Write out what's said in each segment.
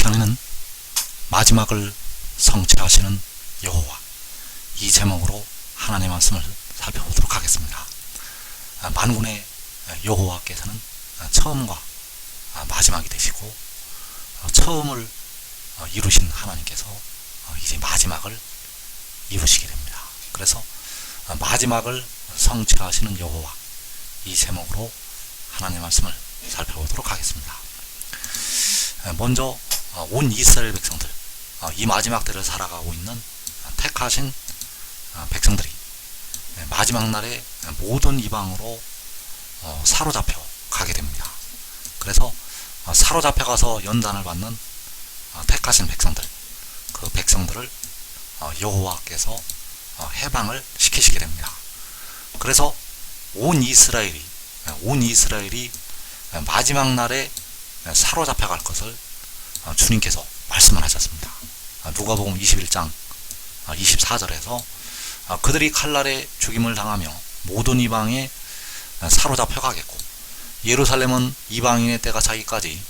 시간에는 마지막을 성취하시는 여호와, 이 제목으로 하나님의 말씀을 살펴보도록 하겠습니다. 만군의 여호와께서는 처음과 마지막이 되시고, 처음을 이루신 하나님께서 이제 마지막을 이루시게 됩니다. 그래서 마지막을 성취하시는 여호와, 이 제목으로 하나님의 말씀을 살펴보도록 하겠습니다. 먼저 온 이스라엘 백성들, 이 마지막 때를 살아가고 있는 택하신 백성들이 마지막 날에 모든 이방으로 사로잡혀 가게 됩니다. 그래서 사로잡혀 가서 연단을 받는 택하신 백성들, 그 백성들을 여호와께서 해방을 시키시게 됩니다. 그래서 온 이스라엘이 마지막 날에 사로잡혀 갈 것을 주님께서 말씀을 하셨습니다. 누가복음 21장 24절에서 그들이 칼날에 죽임을 당하며 모든 이방에 사로잡혀 가겠고, 예루살렘은 이방인의 때가 차기까지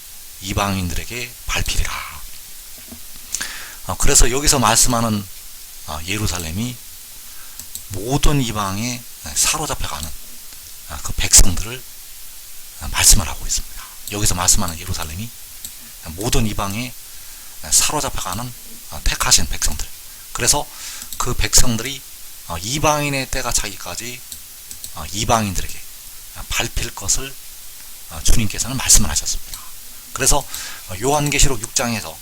이방인들에게 밟히리라. 그래서 여기서 말씀하는 예루살렘이 모든 이방에 사로잡혀가는 그 백성들을 말씀을 하고 있습니다. 여기서 말씀하는 예루살렘이 모든 이방에 사로잡혀가는 택하신 백성들, 그래서 그 백성들이 이방인의 때가 차기까지 이방인들에게 밟힐 것을 주님께서는 말씀을 하셨습니다. 그래서 요한계시록 6장에서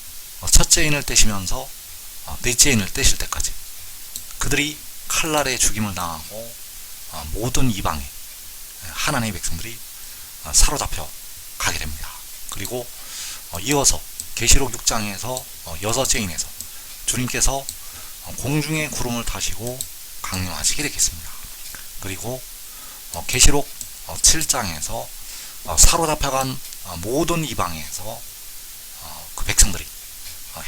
첫째 인을 떼시면서 넷째 인을 떼실 때까지 그들이 칼날에 죽임을 당하고 모든 이방에 하나님의 백성들이 사로잡혀 가게 됩니다. 그리고 이어서 계시록 6장에서 여섯째 인에서 주님께서 공중의 구름을 타시고 강림하시게 되겠습니다. 그리고 계시록 7장에서 사로잡혀간 모든 이방에서 그 백성들이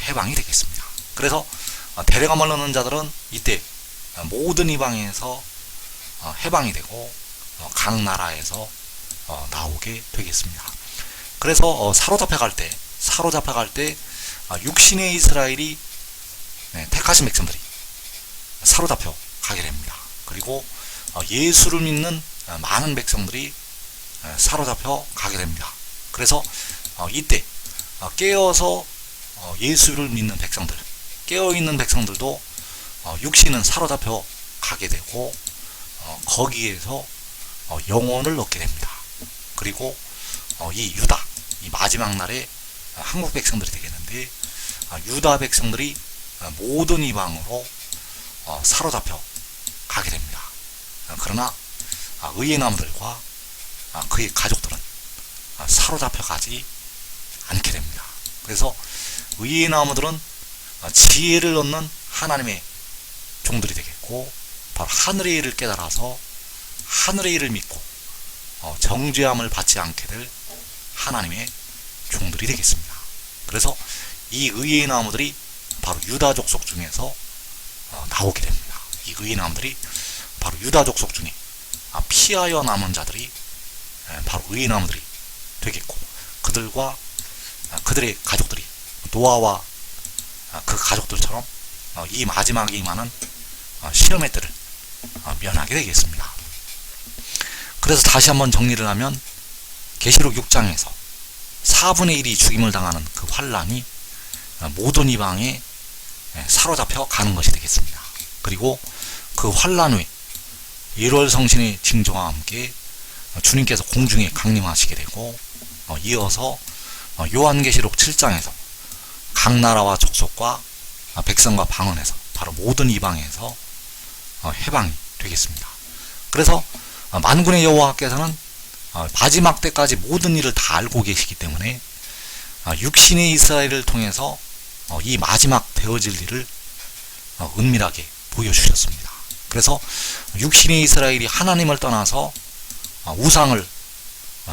해방이 되겠습니다. 그래서 데려가 말르는 자들은 이때 모든 이방에서 해방이 되고 각 나라에서 나오게 되겠습니다. 그래서 사로잡혀 갈 때 육신의 이스라엘이 택하신 백성들이 사로잡혀 가게 됩니다. 그리고 예수를 믿는 많은 백성들이 사로잡혀 가게 됩니다. 그래서 이때 깨어서 예수를 믿는 백성들, 깨어있는 백성들도 육신은 사로잡혀 가게 되고 거기에서 영혼을 얻게 됩니다. 그리고 이 유다, 이 마지막 날에 한국 백성들이 되겠는데, 유다 백성들이 모든 이방으로 사로잡혀 가게 됩니다. 그러나 의의 나무들과 그의 가족들은 사로잡혀 가지 않게 됩니다. 그래서 의의 나무들은 지혜를 얻는 하나님의 종들이 되겠고, 바로 하늘의 일을 깨달아서 하늘의 일을 믿고 정죄함을 받지 않게 될 하나님의 종들이 되겠습니다. 그래서 이 의의 나무들이 바로 유다 족속 중에서 나오게 됩니다. 이 의의 나무들이 바로 유다 족속 중에 피하여 남은 자들이 바로 의의 나무들이 되겠고, 그들과 그들의 가족들이 노아와 그 가족들처럼 이 마지막에 임하는 시험의 때를 면하게 되겠습니다. 그래서 다시 한번 정리를 하면, 계시록 6장에서 4분의 1이 죽임을 당하는 그 환란이 모든 이방에 사로잡혀 가는 것이 되겠습니다. 그리고 그 환란 후에 1월 성신의 징조와 함께 주님께서 공중에 강림하시게 되고, 이어서 요한계시록 7장에서 각 나라와 족속과 백성과 방언에서 바로 모든 이방에서 해방이 되겠습니다. 그래서 만군의 여호와께서는 마지막 때까지 모든 일을 다 알고 계시기 때문에 육신의 이스라엘을 통해서 이 마지막 되어질 일을 은밀하게 보여주셨습니다. 그래서 육신의 이스라엘이 하나님을 떠나서 우상을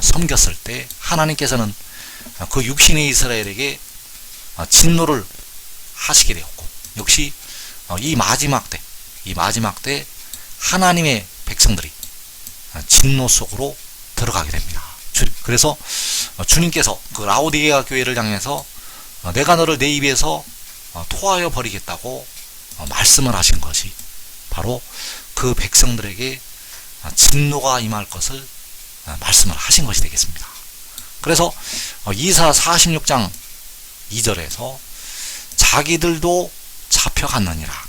섬겼을 때 하나님께서는 그 육신의 이스라엘에게 진노를 하시게 되었고, 역시 이 마지막 때 하나님의 백성들이 진노 속으로 들어가게 됩니다. 그래서 주님께서 그 라오디게아 교회를 향해서 내가 너를 내 입에서 토하여 버리겠다고 말씀을 하신 것이 바로 그 백성들에게 진노가 임할 것을 말씀을 하신 것이 되겠습니다. 그래서 이사 46장 2절에서 자기들도 잡혀갔느니라.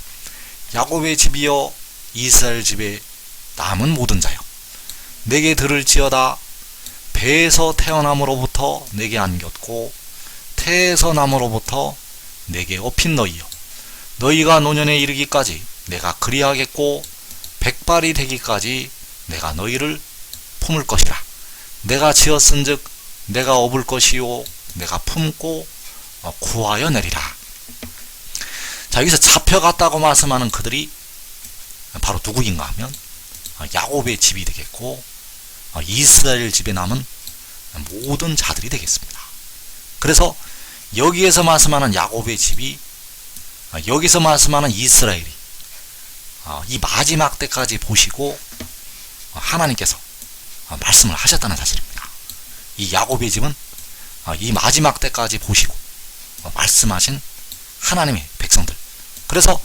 야곱의 집이여 이스라엘 집에 남은 모든 자여 내게 들을지어다. 배에서 태어남으로부터 내게 안겼고 태에서 남으로부터 내게 업힌 너희여 너희가 노년에 이르기까지 내가 그리하겠고 백발이 되기까지 내가 너희를 품을 것이라. 내가 지었은즉 내가 업을 것이요 내가 품고 구하여 내리라. 자, 여기서 잡혀갔다고 말씀하는 그들이 바로 누구인가 하면 야곱의 집이 되겠고 이스라엘 집에 남은 모든 자들이 되겠습니다. 그래서 여기에서 말씀하는 야곱의 집이 여기서 말씀하는 이스라엘이 이 마지막 때까지 보시고 하나님께서 말씀을 하셨다는 사실입니다. 이 야곱의 집은 이 마지막 때까지 보시고 말씀하신 하나님의 백성들. 그래서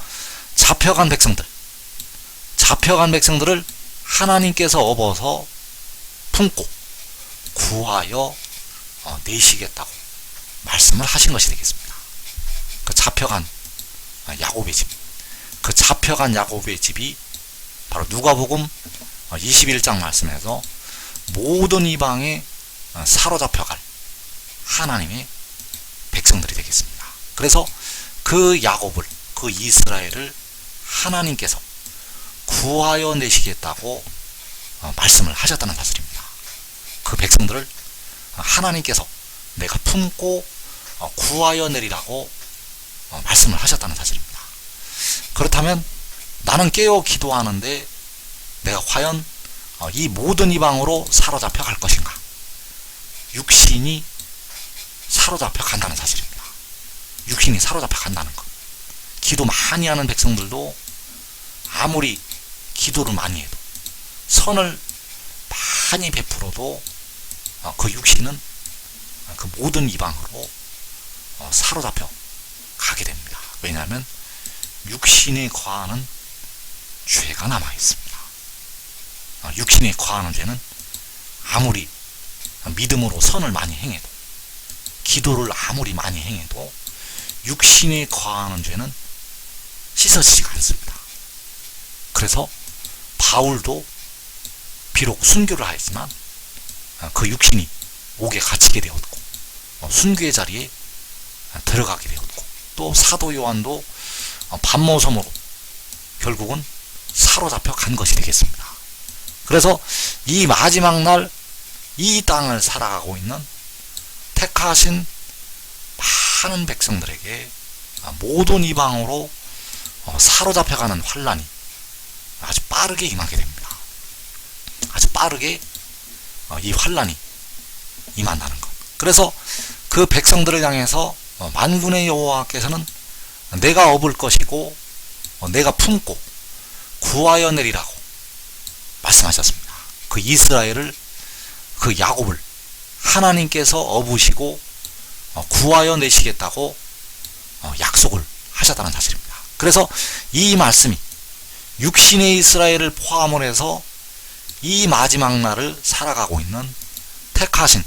잡혀간 백성들을 하나님께서 업어서 품고 구하여 내시겠다고 말씀을 하신 것이 되겠습니다. 그 잡혀간 야곱의 집, 그 잡혀간 야곱의 집이 바로 누가복음 21장 말씀에서 모든 이방에 사로잡혀갈 하나님의 백성들이 되겠습니다. 그래서 그 야곱을, 그 이스라엘을 하나님께서 구하여 내시겠다고 말씀을 하셨다는 사실입니다. 그 백성들을 하나님께서 내가 품고 구하여 내리라고 말씀을 하셨다는 사실입니다. 그렇다면 나는 깨어 기도하는데 내가 과연 이 모든 이방으로 사로잡혀 갈 것인가? 육신이 사로잡혀 간다는 사실입니다. 육신이 사로잡혀 간다는 것. 기도 많이 하는 백성들도 아무리 기도를 많이 해도 선을 많이 베풀어도 그 육신은 그 모든 이방으로 사로잡혀 가게 됩니다. 왜냐하면 육신에 거하는 죄가 남아 있습니다. 육신에 거하는 죄는 아무리 믿음으로 선을 많이 행해도 기도를 아무리 많이 행해도 육신에 거하는 죄는 씻어지지가 않습니다. 그래서 바울도 비록 순교를 하였지만 그 육신이 옥에 갇히게 되었고 순교의 자리에 들어가게 되었고 또 사도 요한도 반모섬으로 결국은 사로잡혀 간 것이 되겠습니다. 그래서 이 마지막 날 이 땅을 살아가고 있는 택하신 많은 백성들에게 모든 이방으로 사로잡혀가는 환란이 아주 빠르게 임하게 됩니다. 아주 빠르게 이 환란이 임한다는 것. 그래서 그 백성들을 향해서 만군의 여호와께서는 내가 업을 것이고 내가 품고 구하여 내리라고 말씀하셨습니다. 그 이스라엘을, 그 야곱을 하나님께서 업으시고 구하여 내시겠다고 약속을 하셨다는 사실입니다. 그래서 이 말씀이 육신의 이스라엘을 포함을 해서 이 마지막 날을 살아가고 있는 택하신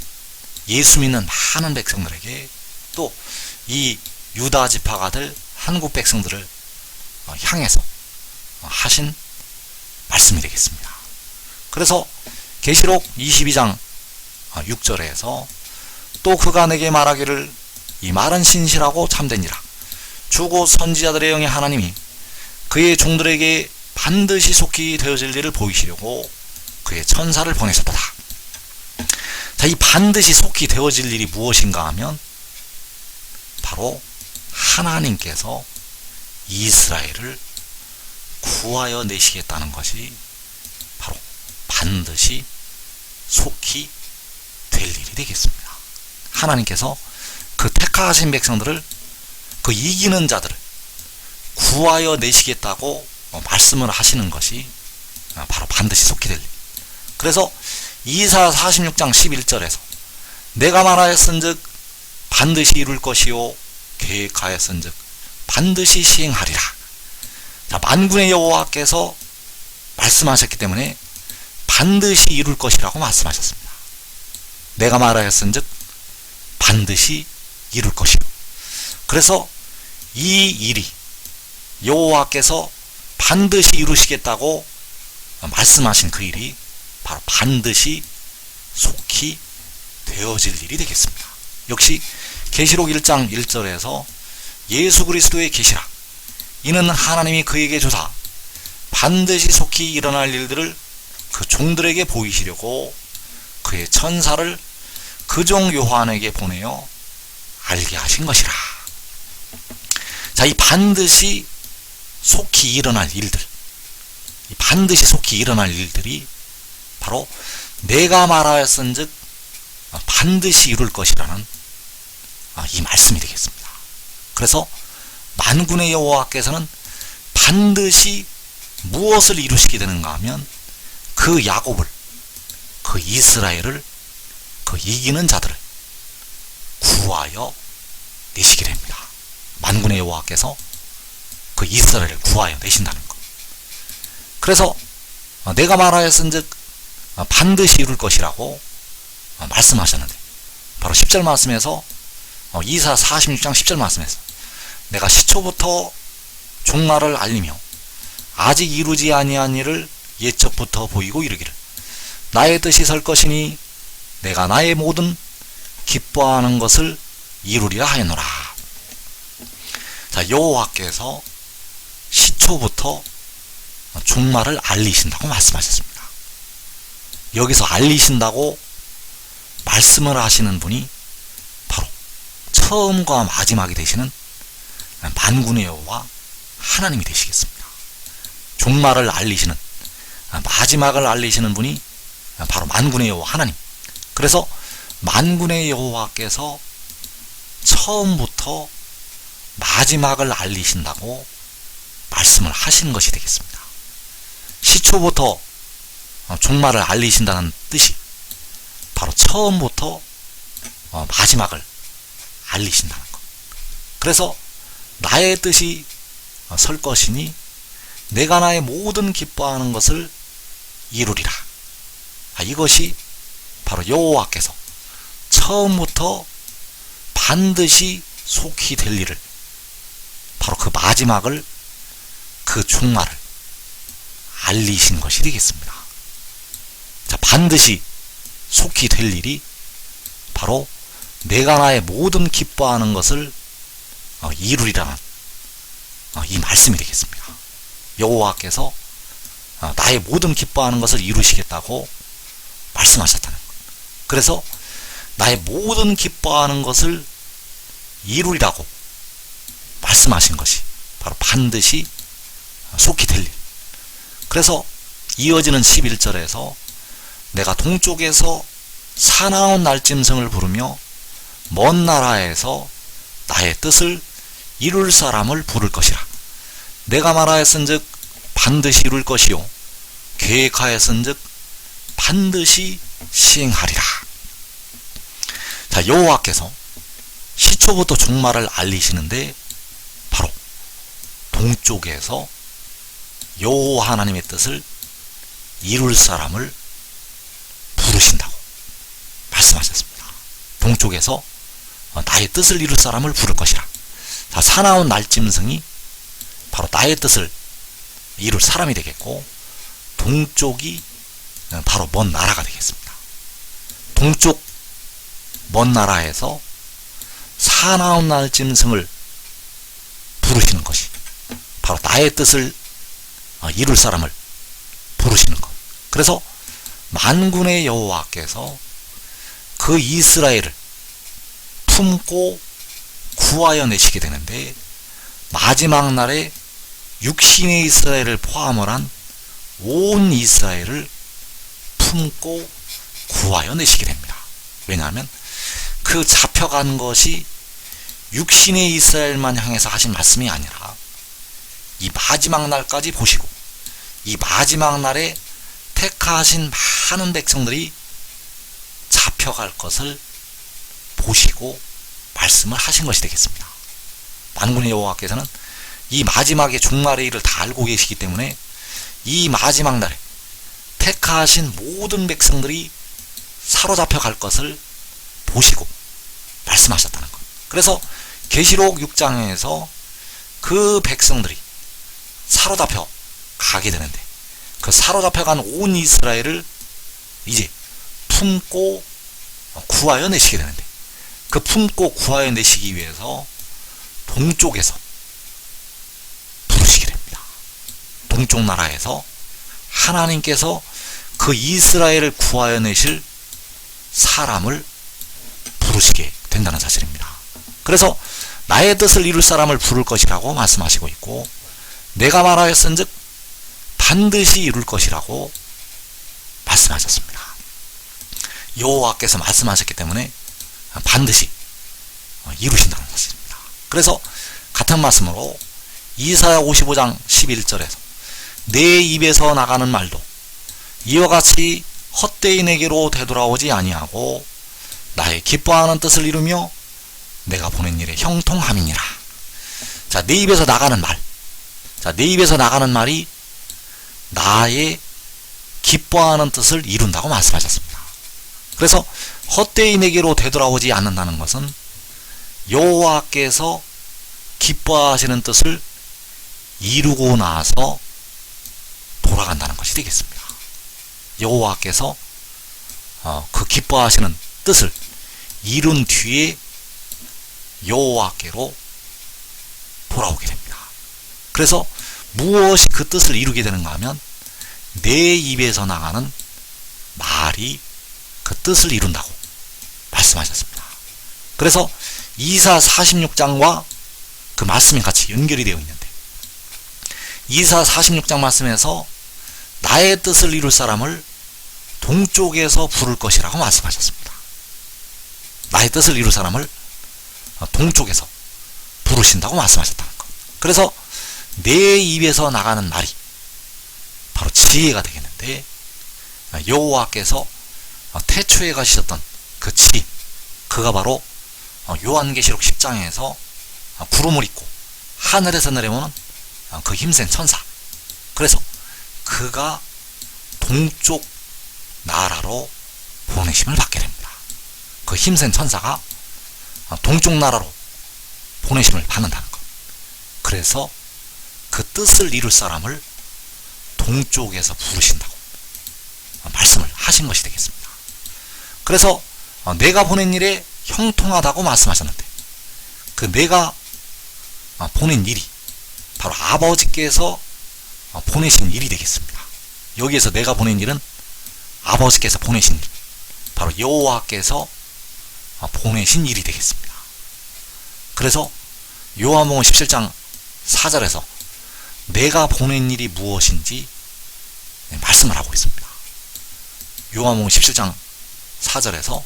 예수 믿는 많은 백성들에게 또 이 유다 지파가 될 한국 백성들을 향해서 하신 말씀이 되겠습니다. 그래서 계시록 22장 6절에서 또 그가 내게 말하기를 이 말은 신실하고 참되니라. 주고 선지자들의 영의 하나님이 그의 종들에게 반드시 속히 되어질 일을 보이시려고 그의 천사를 보내셨도다. 자, 이 반드시 속히 되어질 일이 무엇인가 하면 바로 하나님께서 이스라엘을 구하여 내시겠다는 것이 바로 반드시 속히 될 일이 되겠습니다. 하나님께서 그 택하신 백성들을, 그 이기는 자들을 구하여 내시겠다고 말씀을 하시는 것이 바로 반드시 속히 될 일. 그래서 이사 46장 11절에서 내가 말하였은즉 반드시 이룰 것이요 계획하였은즉 반드시 시행하리라. 자, 만군의 여호와께서 말씀하셨기 때문에 반드시 이룰 것이라고 말씀하셨습니다. 내가 말하였은즉 반드시 이룰 것이요. 그래서 이 일이 여호와께서 반드시 이루시겠다고 말씀하신 그 일이 바로 반드시 속히 되어질 일이 되겠습니다. 역시 계시록 1장 1절에서 예수 그리스도의 계시라, 이는 하나님이 그에게 주사 반드시 속히 일어날 일들을 그 종들에게 보이시려고 그의 천사를 그 종 요한에게 보내어 알게 하신 것이라. 자, 이 반드시 속히 일어날 일들, 이 반드시 속히 일어날 일들이 바로 내가 말하였은즉 반드시 이룰 것이라는 이 말씀이 되겠습니다. 그래서 만군의 여호와께서는 반드시 무엇을 이루시게 되는가 하면 그 야곱을, 그 이스라엘을, 그 이기는 자들을 구하여 내시게 됩니다. 만군의 여호와께서 그 이스라엘을 구하여 내신다는 것. 그래서 내가 말하였은즉 반드시 이룰 것이라고 말씀하셨는데, 바로 10절 말씀에서 이사 46장 10절 말씀에서 내가 시초부터 종말을 알리며 아직 이루지 아니한 일을 옛적부터 보이고 이르기를 나의 뜻이 설 것이니 내가 나의 모든 기뻐하는 것을 이루리라 하였노라. 자, 여호와께서 시초부터 종말을 알리신다고 말씀하셨습니다. 여기서 알리신다고 말씀을 하시는 분이 바로 처음과 마지막이 되시는 만군의 여호와 하나님이 되시겠습니다. 종말을 알리시는, 마지막을 알리시는 분이 바로 만군의 여호와 하나님. 그래서 만군의 여호와께서 처음부터 마지막을 알리신다고 말씀을 하시는 것이 되겠습니다. 시초부터 종말을 알리신다는 뜻이 바로 처음부터 마지막을 알리신다는 것. 그래서 나의 뜻이 설 것이니 내가 나의 모든 기뻐하는 것을 이루리라. 이것이 바로 여호와께서 처음부터 반드시 속히 될 일을, 바로 그 마지막을, 그 종말을 알리신 것이 되겠습니다. 자, 반드시 속히 될 일이 바로 내가 나의 모든 기뻐하는 것을 이루리라는 이 말씀이 되겠습니다. 여호와께서 나의 모든 기뻐하는 것을 이루시겠다고 말씀하셨다는 것. 그래서 나의 모든 기뻐하는 것을 이루리라고 말씀하신 것이 바로 반드시 속히 될 일. 그래서 이어지는 11절에서 내가 동쪽에서 사나운 날짐승을 부르며 먼 나라에서 나의 뜻을 이룰 사람을 부를 것이라. 내가 말하였은즉 반드시 이룰 것이요 계획하였은즉 반드시 시행하리라. 자, 여호와께서 시초부터 종말을 알리시는데 바로 동쪽에서 여호와 하나님의 뜻을 이룰 사람을 부르신다고 말씀하셨습니다. 동쪽에서 나의 뜻을 이룰 사람을 부를 것이라. 자, 사나운 날짐승이 바로 나의 뜻을 이룰 사람이 되겠고, 동쪽이 바로 먼 나라가 되겠습니다. 동쪽 먼 나라에서 사나운 날짐승을 부르시는 것이 바로 나의 뜻을 이룰 사람을 부르시는 것. 그래서 만군의 여호와께서 그 이스라엘을 품고 구하여 내시게 되는데, 마지막 날에 육신의 이스라엘을 포함을 한 온 이스라엘을 품고 구하여 내시게 됩니다. 왜냐하면 그 잡혀간 것이 육신의 이스라엘만 향해서 하신 말씀이 아니라 이 마지막 날까지 보시고 이 마지막 날에 택하신 많은 백성들이 잡혀갈 것을 보시고 말씀을 하신 것이 되겠습니다. 만군의 여호와께서는 이 마지막의 종말의 일을 다 알고 계시기 때문에 이 마지막 날에 택하신 모든 백성들이 사로잡혀 갈 것을 보시고 말씀하셨다는 것. 그래서 계시록 6장에서 그 백성들이 사로잡혀 가게 되는데 그 사로잡혀간 온 이스라엘을 이제 품고 구하여 내시게 되는데 그 품고 구하여 내시기 위해서 동쪽에서 부르시게 됩니다. 동쪽 나라에서 하나님께서 그 이스라엘을 구하여 내실 사람을 부르시게 된다는 사실입니다. 그래서 나의 뜻을 이룰 사람을 부를 것이라고 말씀하시고 있고 내가 말하였은즉 반드시 이룰 것이라고 말씀하셨습니다. 여호와께서 말씀하셨기 때문에 반드시 이루신다는 사실입니다. 그래서 같은 말씀으로 이사야 55장 11절에서 내 입에서 나가는 말도 이와 같이 헛되이 내게로 되돌아오지 아니하고 나의 기뻐하는 뜻을 이루며 내가 보낸 일에 형통함이니라. 자, 내 입에서 나가는 말. 자, 내 입에서 나가는 말이 나의 기뻐하는 뜻을 이룬다고 말씀하셨습니다. 그래서 헛되이 내게로 되돌아오지 않는다는 것은 여호와께서 기뻐하시는 뜻을 이루고 나서 돌아간다는 것이 되겠습니다. 여호와께서 그 기뻐하시는 뜻을 이룬 뒤에 여호와께로 돌아오게 됩니다. 그래서 무엇이 그 뜻을 이루게 되는가 하면 내 입에서 나가는 말이 그 뜻을 이룬다고 말씀하셨습니다. 그래서 이사 46장과 그 말씀이 같이 연결이 되어 있는데 이사 46장 말씀에서 나의 뜻을 이룰 사람을 동쪽에서 부를 것이라고 말씀하셨습니다. 나의 뜻을 이룰 사람을 동쪽에서 부르신다고 말씀하셨다는 것. 그래서 내 입에서 나가는 말이 바로 지혜가 되겠는데 여호와께서 태초에 가시셨던 그 지혜, 그가 바로 요한계시록 10장에서 구름을 입고 하늘에서 내려오는 그 힘센 천사. 그래서 그가 동쪽 나라로 보내심을 받게 됩니다. 그 힘센 천사가 동쪽 나라로 보내심을 받는다는 것. 그래서 그 뜻을 이룰 사람을 동쪽에서 부르신다고 말씀을 하신 것이 되겠습니다. 그래서 내가 보낸 일에 형통하다고 말씀하셨는데 그 내가 보낸 일이 바로 아버지께서 보내신 일이 되겠습니다. 여기에서 내가 보낸 일은 아버지께서 보내신 일, 바로 여호와께서 보내신 일이 되겠습니다. 그래서 요한복음 17장 4절에서 내가 보낸 일이 무엇인지 말씀을 하고 있습니다. 요한복음 17장 4절에서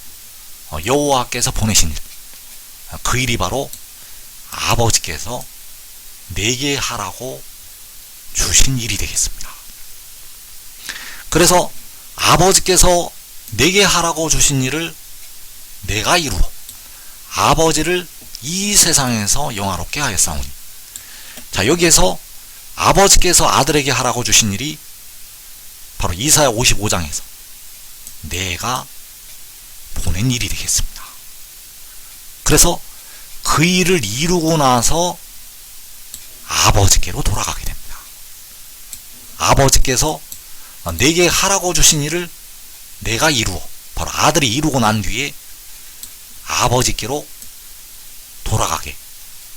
여호와께서 보내신 일, 그 일이 바로 아버지께서 내게 하라고 주신 일이 되겠습니다. 그래서 아버지께서 내게 하라고 주신 일을 내가 이루어 아버지를 이 세상에서 영화롭게 하였사오니. 자, 여기에서 아버지께서 아들에게 하라고 주신 일이 바로 이사야 55장에서 내가 보낸 일이 되겠습니다. 그래서 그 일을 이루고 나서 아버지께로 돌아가게 됩니다. 아버지께서 내게 하라고 주신 일을 내가 이루어 바로 아들이 이루고 난 뒤에 아버지께로 돌아가게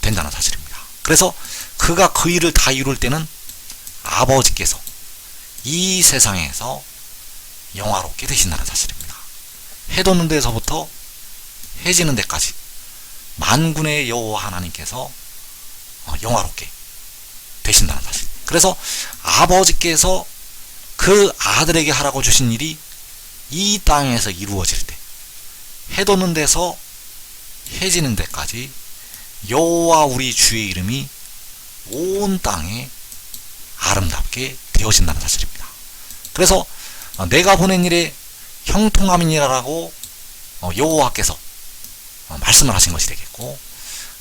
된다는 사실입니다. 그래서 그가 그 일을 다 이룰 때는 아버지께서 이 세상에서 영화롭게 되신다는 사실입니다. 해 돋는 데서부터 해 지는 데까지 만군의 여호와 하나님께서 영화롭게 되신다는 사실. 그래서 아버지께서 그 아들에게 하라고 주신 일이 이 땅에서 이루어질 때 해 돋는 데서 해 지는 데까지 여호와 우리 주의 이름이 온 땅에 아름답게 되어진다는 사실입니다. 그래서 내가 보낸 일에 형통함이니라라고 여호와께서 말씀을 하신 것이 되겠고,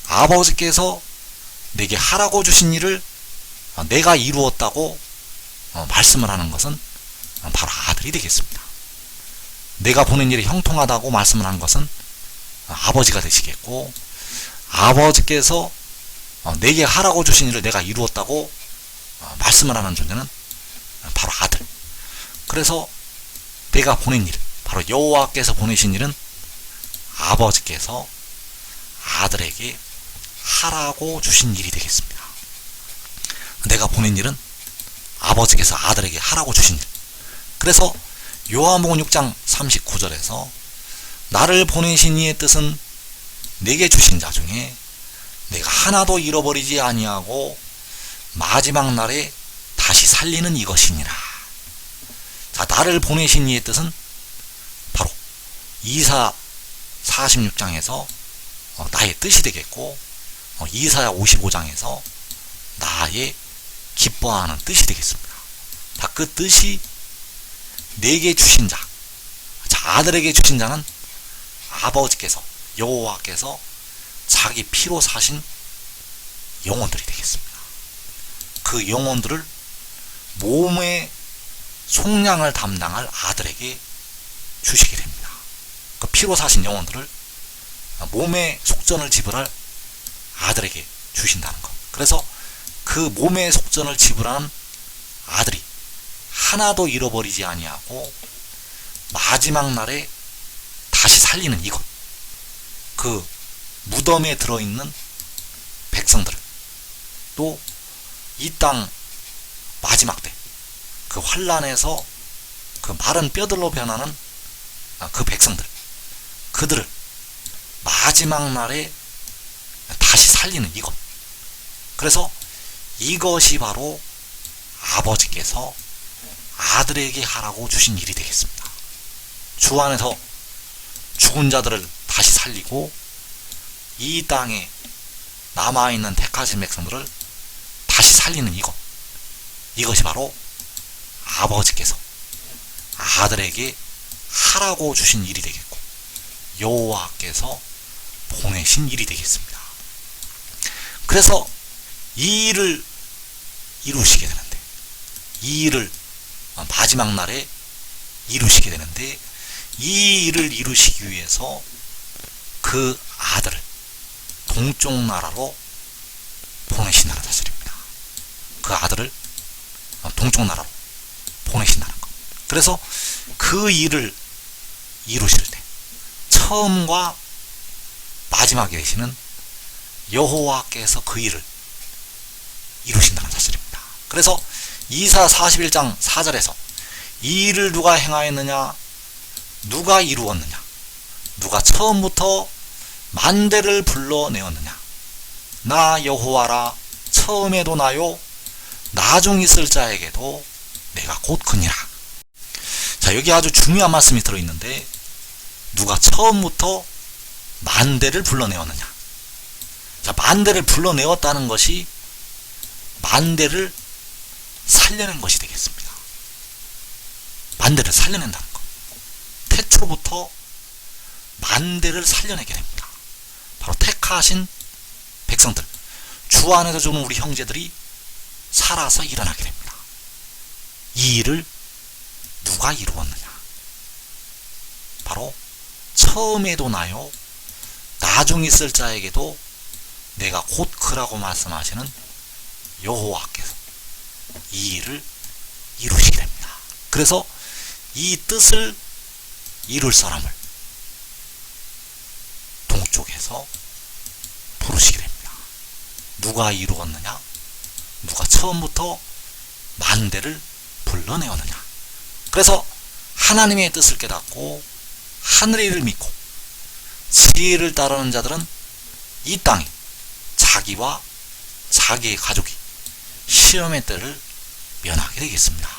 아버지께서 내게 하라고 주신 일을 내가 이루었다고 말씀을 하는 것은 바로 아들이 되겠습니다. 내가 보낸 일이 형통하다고 말씀을 한 것은 아버지가 되시겠고, 아버지께서 내게 하라고 주신 일을 내가 이루었다고 말씀을 하는 존재는 바로 아들. 그래서 내가 보낸 일, 바로 여호와께서 보내신 일은 아버지께서 아들에게 하라고 주신 일이 되겠습니다. 내가 보낸 일은 아버지께서 아들에게 하라고 주신 일. 그래서 요한복음 6장 39절에서 나를 보내신 이의 뜻은 내게 주신 자 중에 내가 하나도 잃어버리지 아니하고 마지막 날에 다시 살리는 이것이니라. 자, 나를 보내신 이의 뜻은 바로 이사 46장에서 나의 뜻이 되겠고, 이사야 55장에서 나의 기뻐하는 뜻이 되겠습니다. 자, 그 뜻이 내게 주신 자, 아들에게 주신 자는 아버지께서, 여호와께서 자기 피로 사신 영혼들이 되겠습니다. 그 영혼들을 몸의 속량을 담당할 아들에게 주시게 됩니다. 그 피로 사신 영혼들을 몸의 속전을 지불할 아들에게 주신다는 것. 그래서 그 몸의 속전을 지불하는 아들이 하나도 잃어버리지 아니하고 마지막 날에 다시 살리는 이것. 그 무덤에 들어있는 백성들을, 또 이 땅 마지막 때 그 환란에서 그 마른 뼈들로 변하는 그 백성들, 그들을 마지막 날에 다시 살리는 이것. 그래서 이것이 바로 아버지께서 아들에게 하라고 주신 일이 되겠습니다. 주 안에서 죽은 자들을 다시 살리고 이 땅에 남아있는 택하신 백성들을 다시 살리는 이것. 이것이 바로 아버지께서 아들에게 하라고 주신 일이 되겠고, 여호와께서 보내신 일이 되겠습니다. 그래서 이 일을 이루시게 되는데, 이 일을 마지막 날에 이루시게 되는데, 이 일을 이루시기 위해서 그 아들을 동쪽 나라로 보내신다는 사실입니다. 그 아들을 동쪽 나라로 보내신다는 것. 그래서 그 일을 이루실 때 처음과 마지막에 되시는 여호와께서 그 일을 이루신다는 사실입니다. 그래서 이사 41장 4절에서 이 일을 누가 행하였느냐, 누가 이루었느냐, 누가 처음부터 만대를 불러내었느냐, 나 여호와라, 처음에도 나요, 나중 있을 자에게도 내가 곧 그니라. 자, 여기 아주 중요한 말씀이 들어있는데, 누가 처음부터 만대를 불러내었느냐. 자, 만대를 불러내었다는 것이 만대를 살려낸 것이 되겠습니다. 만대를 살려낸다는 것. 태초부터 만대를 살려내게 됩니다. 바로 택하신 백성들, 주 안에서 죽는 우리 형제들이 살아서 일어나게 됩니다. 이 일을 누가 이루었느냐? 바로 처음에도 나요, 나중 있을 자에게도 내가 곧 그라고 말씀하시는 여호와께서 이 일을 이루시게 됩니다. 그래서 이 뜻을 이룰 사람을 동쪽에서 부르시게 됩니다. 누가 이루었느냐? 누가 처음부터 만대를 불러내었느냐? 그래서 하나님의 뜻을 깨닫고 하늘의 일을 믿고 지혜를 따르는 자들은 이 땅에 자기와 자기의 가족이 시험의 때를 면하게 되겠습니다.